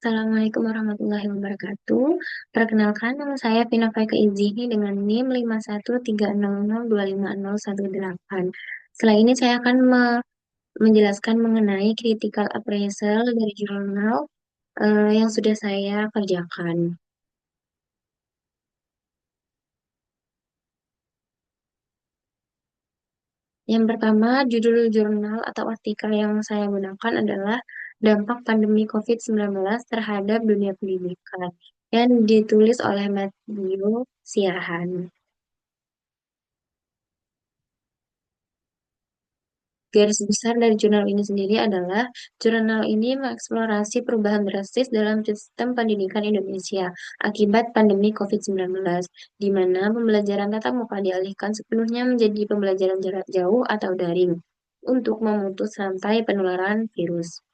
Assalamualaikum warahmatullahi wabarakatuh. Perkenalkan, nama saya Vina Faika Izini dengan NIM 5130025018. Setelah ini saya akan menjelaskan mengenai critical appraisal dari jurnal yang sudah saya kerjakan. Yang pertama, judul jurnal atau artikel yang saya gunakan adalah dampak pandemi COVID-19 terhadap dunia pendidikan yang ditulis oleh Matthew Siahan. Garis besar dari jurnal ini sendiri adalah jurnal ini mengeksplorasi perubahan drastis dalam sistem pendidikan Indonesia akibat pandemi COVID-19, di mana pembelajaran tatap muka dialihkan sepenuhnya menjadi pembelajaran jarak jauh atau daring untuk memutus rantai penularan virus.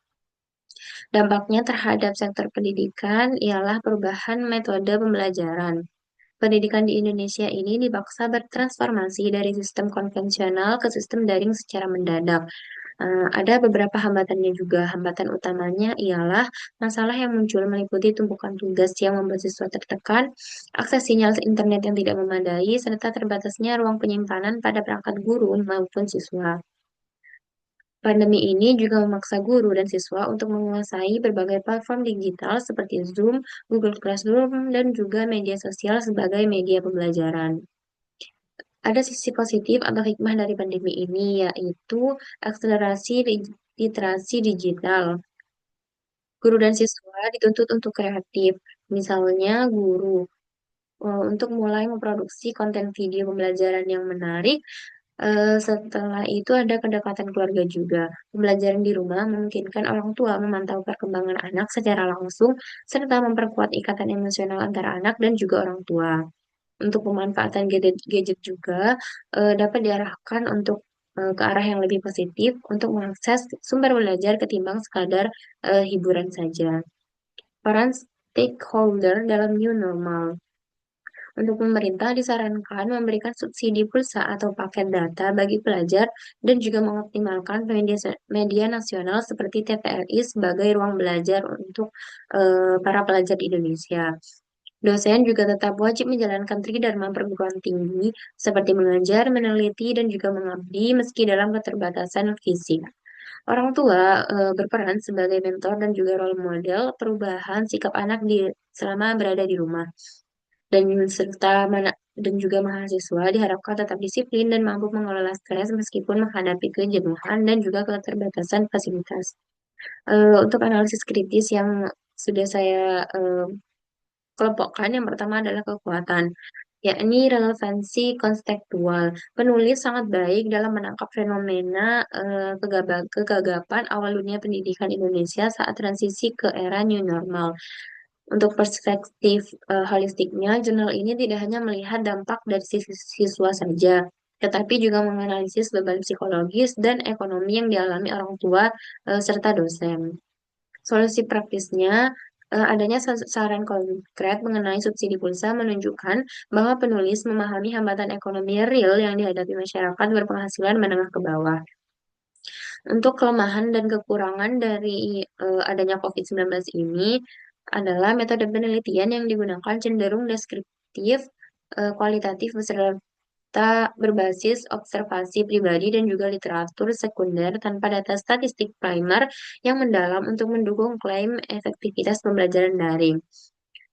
Dampaknya terhadap sektor pendidikan ialah perubahan metode pembelajaran. Pendidikan di Indonesia ini dipaksa bertransformasi dari sistem konvensional ke sistem daring secara mendadak. Ada beberapa hambatannya juga. Hambatan utamanya ialah masalah yang muncul meliputi tumpukan tugas yang membuat siswa tertekan, akses sinyal internet yang tidak memadai, serta terbatasnya ruang penyimpanan pada perangkat guru maupun siswa. Pandemi ini juga memaksa guru dan siswa untuk menguasai berbagai platform digital seperti Zoom, Google Classroom, dan juga media sosial sebagai media pembelajaran. Ada sisi positif atau hikmah dari pandemi ini, yaitu akselerasi literasi digital. Guru dan siswa dituntut untuk kreatif. Misalnya, guru untuk mulai memproduksi konten video pembelajaran yang menarik. Setelah itu ada kedekatan keluarga juga. Pembelajaran di rumah memungkinkan orang tua memantau perkembangan anak secara langsung, serta memperkuat ikatan emosional antara anak dan juga orang tua. Untuk pemanfaatan gadget juga dapat diarahkan untuk ke arah yang lebih positif untuk mengakses sumber belajar ketimbang sekadar hiburan saja. Peran stakeholder dalam new normal. Untuk pemerintah disarankan memberikan subsidi pulsa atau paket data bagi pelajar dan juga mengoptimalkan media nasional seperti TVRI sebagai ruang belajar untuk para pelajar di Indonesia. Dosen juga tetap wajib menjalankan tridharma perguruan tinggi seperti mengajar, meneliti, dan juga mengabdi meski dalam keterbatasan fisik. Orang tua berperan sebagai mentor dan juga role model perubahan sikap anak selama berada di rumah. Dan serta dan juga mahasiswa diharapkan tetap disiplin dan mampu mengelola stres meskipun menghadapi kejenuhan dan juga keterbatasan fasilitas. Untuk analisis kritis yang sudah saya kelompokkan, yang pertama adalah kekuatan, yakni relevansi konstekstual. Penulis sangat baik dalam menangkap fenomena kegagapan awal dunia pendidikan Indonesia saat transisi ke era new normal. Untuk perspektif holistiknya, jurnal ini tidak hanya melihat dampak dari sisi siswa saja, tetapi juga menganalisis beban psikologis dan ekonomi yang dialami orang tua serta dosen. Solusi praktisnya, adanya saran konkret mengenai subsidi pulsa menunjukkan bahwa penulis memahami hambatan ekonomi real yang dihadapi masyarakat berpenghasilan menengah ke bawah. Untuk kelemahan dan kekurangan dari adanya COVID-19 ini adalah metode penelitian yang digunakan cenderung deskriptif, kualitatif, beserta berbasis observasi pribadi dan juga literatur sekunder tanpa data statistik primer yang mendalam untuk mendukung klaim efektivitas pembelajaran daring.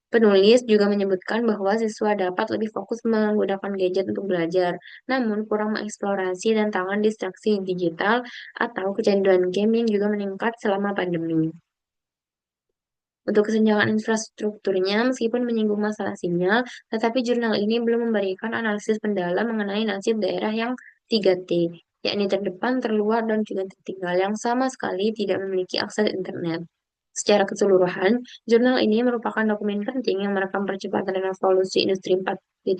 Penulis juga menyebutkan bahwa siswa dapat lebih fokus menggunakan gadget untuk belajar, namun kurang mengeksplorasi tantangan distraksi digital atau kecanduan game yang juga meningkat selama pandemi. Untuk kesenjangan infrastrukturnya, meskipun menyinggung masalah sinyal, tetapi jurnal ini belum memberikan analisis mendalam mengenai nasib daerah yang 3T, yakni terdepan, terluar, dan juga tertinggal yang sama sekali tidak memiliki akses internet. Secara keseluruhan, jurnal ini merupakan dokumen penting yang merekam percepatan revolusi industri 4.0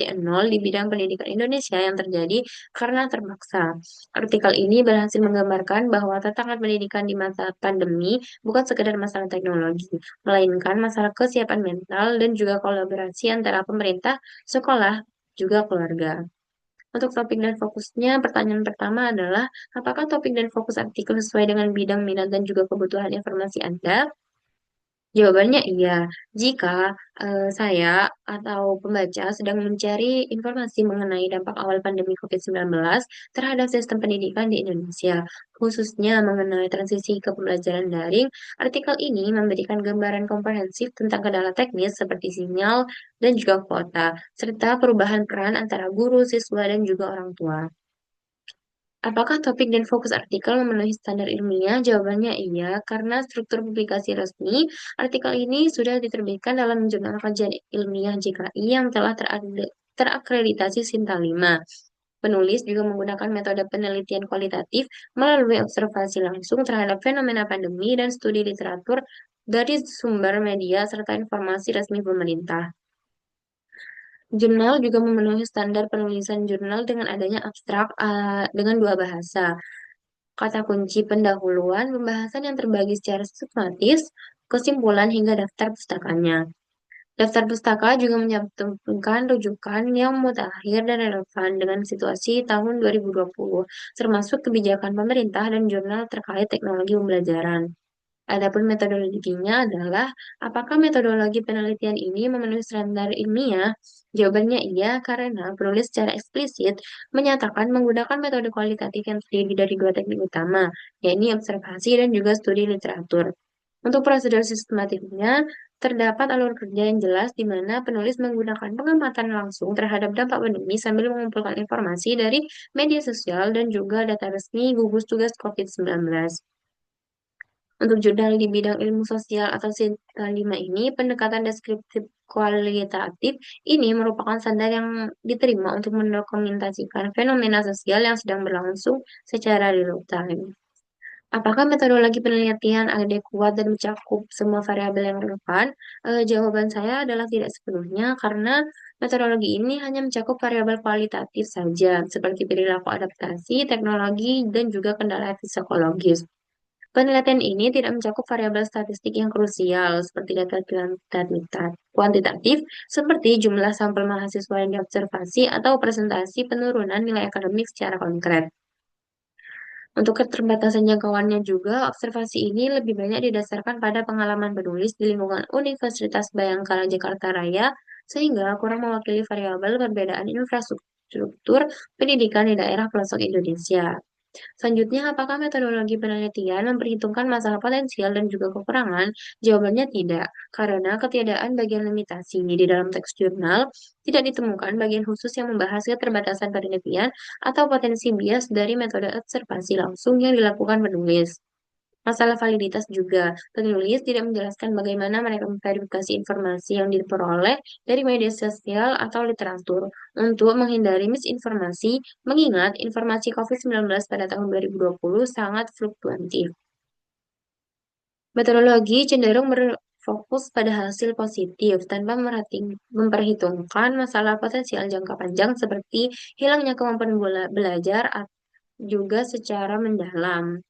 di bidang pendidikan Indonesia yang terjadi karena terpaksa. Artikel ini berhasil menggambarkan bahwa tantangan pendidikan di masa pandemi bukan sekedar masalah teknologi, melainkan masalah kesiapan mental dan juga kolaborasi antara pemerintah, sekolah, juga keluarga. Untuk topik dan fokusnya, pertanyaan pertama adalah, apakah topik dan fokus artikel sesuai dengan bidang minat dan juga kebutuhan informasi Anda? Jawabannya iya. Jika saya atau pembaca sedang mencari informasi mengenai dampak awal pandemi COVID-19 terhadap sistem pendidikan di Indonesia, khususnya mengenai transisi ke pembelajaran daring, artikel ini memberikan gambaran komprehensif tentang kendala teknis seperti sinyal dan juga kuota, serta perubahan peran antara guru, siswa, dan juga orang tua. Apakah topik dan fokus artikel memenuhi standar ilmiah? Jawabannya iya, karena struktur publikasi resmi, artikel ini sudah diterbitkan dalam jurnal kajian ilmiah JKI yang telah terakreditasi Sinta 5. Penulis juga menggunakan metode penelitian kualitatif melalui observasi langsung terhadap fenomena pandemi dan studi literatur dari sumber media serta informasi resmi pemerintah. Jurnal juga memenuhi standar penulisan jurnal dengan adanya abstrak dengan dua bahasa. Kata kunci pendahuluan pembahasan yang terbagi secara sistematis, kesimpulan hingga daftar pustakanya. Daftar pustaka juga mencantumkan rujukan yang mutakhir dan relevan dengan situasi tahun 2020, termasuk kebijakan pemerintah dan jurnal terkait teknologi pembelajaran. Adapun metodologinya adalah, apakah metodologi penelitian ini memenuhi standar ilmiah? Jawabannya iya, karena penulis secara eksplisit menyatakan menggunakan metode kualitatif yang terdiri dari dua teknik utama, yaitu observasi dan juga studi literatur. Untuk prosedur sistematiknya, terdapat alur kerja yang jelas di mana penulis menggunakan pengamatan langsung terhadap dampak pandemi sambil mengumpulkan informasi dari media sosial dan juga data resmi gugus tugas COVID-19. Untuk jurnal di bidang ilmu sosial atau Sinta 5 ini, pendekatan deskriptif kualitatif ini merupakan standar yang diterima untuk mendokumentasikan fenomena sosial yang sedang berlangsung secara real time. Apakah metodologi penelitian adekuat dan mencakup semua variabel yang relevan? Jawaban saya adalah tidak sepenuhnya, karena metodologi ini hanya mencakup variabel kualitatif saja, seperti perilaku adaptasi, teknologi, dan juga kendala psikologis. Penelitian ini tidak mencakup variabel statistik yang krusial seperti data kuantitatif seperti jumlah sampel mahasiswa yang diobservasi atau presentasi penurunan nilai akademik secara konkret. Untuk keterbatasan jangkauannya juga, observasi ini lebih banyak didasarkan pada pengalaman penulis di lingkungan Universitas Bayangkara Jakarta Raya, sehingga kurang mewakili variabel perbedaan infrastruktur pendidikan di daerah pelosok Indonesia. Selanjutnya, apakah metodologi penelitian memperhitungkan masalah potensial dan juga kekurangan? Jawabannya tidak, karena ketiadaan bagian limitasi di dalam teks jurnal tidak ditemukan bagian khusus yang membahas keterbatasan penelitian atau potensi bias dari metode observasi langsung yang dilakukan penulis. Masalah validitas juga, penulis tidak menjelaskan bagaimana mereka memverifikasi informasi yang diperoleh dari media sosial atau literatur untuk menghindari misinformasi, mengingat informasi COVID-19 pada tahun 2020 sangat fluktuatif. Metodologi cenderung berfokus pada hasil positif tanpa memperhitungkan masalah potensial jangka panjang seperti hilangnya kemampuan belajar juga secara mendalam.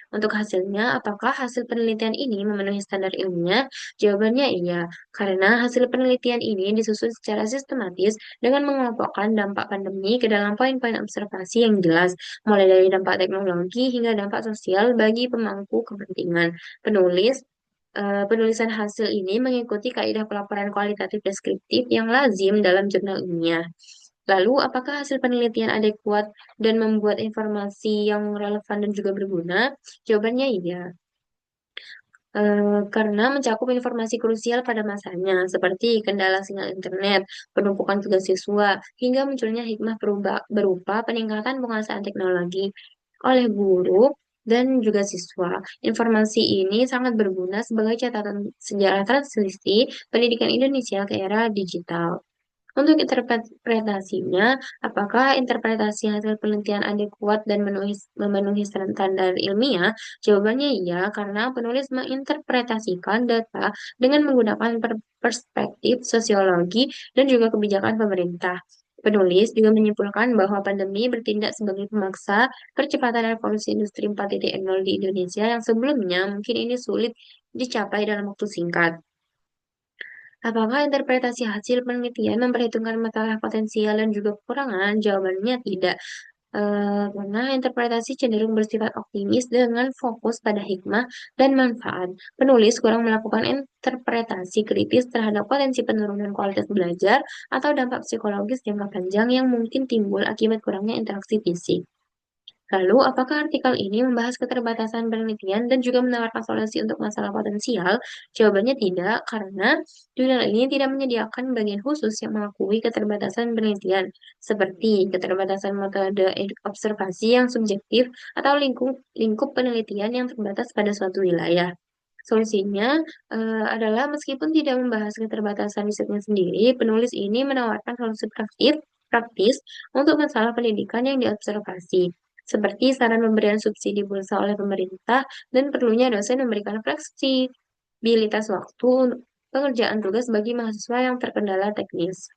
Untuk hasilnya, apakah hasil penelitian ini memenuhi standar ilmiah? Jawabannya iya, karena hasil penelitian ini disusun secara sistematis dengan mengelompokkan dampak pandemi ke dalam poin-poin observasi yang jelas, mulai dari dampak teknologi hingga dampak sosial bagi pemangku kepentingan. Penulisan hasil ini mengikuti kaidah pelaporan kualitatif deskriptif yang lazim dalam jurnal ilmiah. Lalu, apakah hasil penelitian adekuat dan membuat informasi yang relevan dan juga berguna? Jawabannya iya. Karena mencakup informasi krusial pada masanya, seperti kendala sinyal internet, penumpukan tugas siswa, hingga munculnya hikmah berupa peningkatan penguasaan teknologi oleh guru dan juga siswa. Informasi ini sangat berguna sebagai catatan sejarah transisi pendidikan Indonesia ke era digital. Untuk interpretasinya, apakah interpretasi hasil penelitian adekuat dan memenuhi standar ilmiah? Jawabannya iya, karena penulis menginterpretasikan data dengan menggunakan perspektif sosiologi dan juga kebijakan pemerintah. Penulis juga menyimpulkan bahwa pandemi bertindak sebagai pemaksa percepatan revolusi industri 4.0 di Indonesia yang sebelumnya mungkin ini sulit dicapai dalam waktu singkat. Apakah interpretasi hasil penelitian memperhitungkan masalah potensial dan juga kekurangan? Jawabannya tidak. karena interpretasi cenderung bersifat optimis dengan fokus pada hikmah dan manfaat. Penulis kurang melakukan interpretasi kritis terhadap potensi penurunan kualitas belajar atau dampak psikologis jangka panjang yang mungkin timbul akibat kurangnya interaksi fisik. Lalu, apakah artikel ini membahas keterbatasan penelitian dan juga menawarkan solusi untuk masalah potensial? Jawabannya tidak, karena jurnal ini tidak menyediakan bagian khusus yang mengakui keterbatasan penelitian, seperti keterbatasan metode observasi yang subjektif atau lingkup penelitian yang terbatas pada suatu wilayah. Solusinya adalah meskipun tidak membahas keterbatasan risetnya sendiri, penulis ini menawarkan solusi praktis untuk masalah pendidikan yang diobservasi, seperti saran pemberian subsidi pulsa oleh pemerintah dan perlunya dosen memberikan fleksibilitas waktu untuk pengerjaan tugas bagi mahasiswa yang terkendala teknis.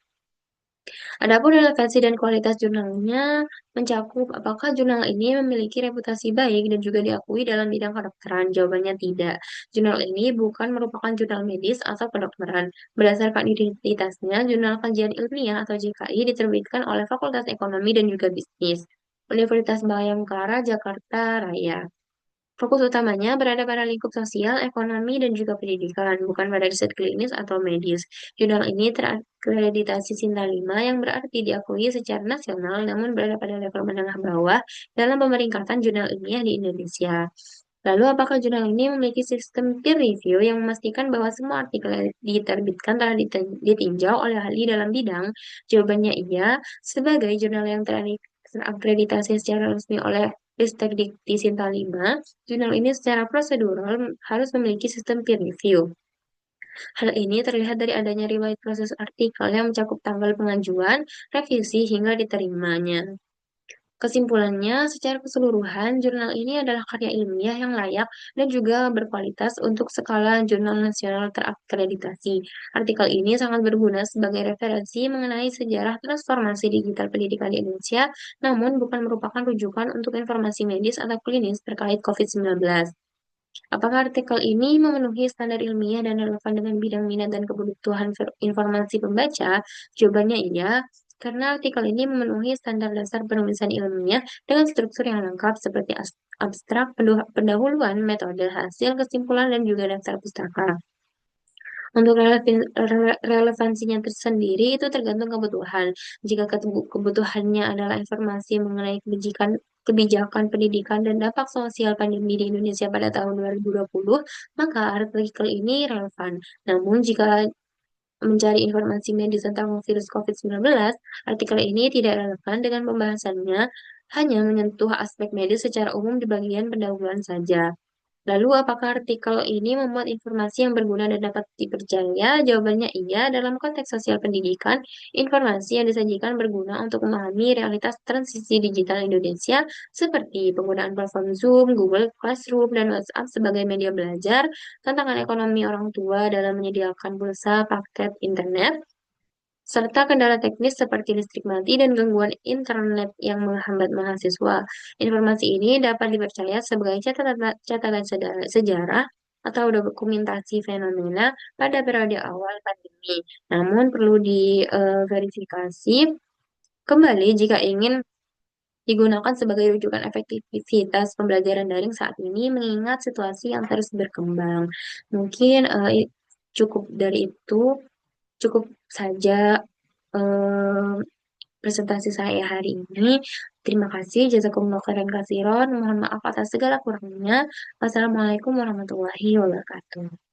Adapun relevansi dan kualitas jurnalnya mencakup apakah jurnal ini memiliki reputasi baik dan juga diakui dalam bidang kedokteran. Jawabannya tidak. Jurnal ini bukan merupakan jurnal medis atau kedokteran. Berdasarkan identitasnya, Jurnal Kajian Ilmiah atau JKI diterbitkan oleh Fakultas Ekonomi dan juga Bisnis, Universitas Bayangkara, Jakarta Raya. Fokus utamanya berada pada lingkup sosial, ekonomi, dan juga pendidikan, bukan pada riset klinis atau medis. Jurnal ini terakreditasi Sinta 5 yang berarti diakui secara nasional, namun berada pada level menengah bawah dalam pemeringkatan jurnal ilmiah di Indonesia. Lalu, apakah jurnal ini memiliki sistem peer review yang memastikan bahwa semua artikel yang diterbitkan telah ditinjau oleh ahli dalam bidang? Jawabannya iya. Sebagai jurnal yang terakreditasi secara resmi oleh Ristek Dikti Sinta 5, jurnal ini secara prosedural harus memiliki sistem peer review. Hal ini terlihat dari adanya riwayat proses artikel yang mencakup tanggal pengajuan, revisi, hingga diterimanya. Kesimpulannya, secara keseluruhan, jurnal ini adalah karya ilmiah yang layak dan juga berkualitas untuk skala jurnal nasional terakreditasi. Artikel ini sangat berguna sebagai referensi mengenai sejarah transformasi digital pendidikan di Indonesia, namun bukan merupakan rujukan untuk informasi medis atau klinis terkait COVID-19. Apakah artikel ini memenuhi standar ilmiah dan relevan dengan bidang minat dan kebutuhan informasi pembaca? Jawabannya iya, karena artikel ini memenuhi standar dasar penulisan ilmiah dengan struktur yang lengkap seperti abstrak, pendahuluan, metode, hasil, kesimpulan, dan juga daftar pustaka. Untuk relevansinya tersendiri itu tergantung kebutuhan. Jika kebutuhannya adalah informasi mengenai kebijakan pendidikan dan dampak sosial pandemi di Indonesia pada tahun 2020, maka artikel ini relevan. Namun jika mencari informasi medis tentang virus COVID-19, artikel ini tidak relevan dengan pembahasannya, hanya menyentuh aspek medis secara umum di bagian pendahuluan saja. Lalu, apakah artikel ini memuat informasi yang berguna dan dapat dipercaya? Jawabannya iya. Dalam konteks sosial pendidikan, informasi yang disajikan berguna untuk memahami realitas transisi digital Indonesia, seperti penggunaan platform Zoom, Google Classroom, dan WhatsApp sebagai media belajar, tantangan ekonomi orang tua dalam menyediakan pulsa paket internet, serta kendala teknis seperti listrik mati dan gangguan internet yang menghambat mahasiswa. Informasi ini dapat dipercaya sebagai catatan sejarah atau dokumentasi fenomena pada periode awal pandemi. Namun perlu diverifikasi kembali jika ingin digunakan sebagai rujukan efektivitas pembelajaran daring saat ini mengingat situasi yang terus berkembang. Mungkin cukup dari itu, cukup saja eh, presentasi saya hari ini. Terima kasih, jazakumullah khairan katsiron. Mohon maaf atas segala kurangnya. Wassalamualaikum warahmatullahi wabarakatuh.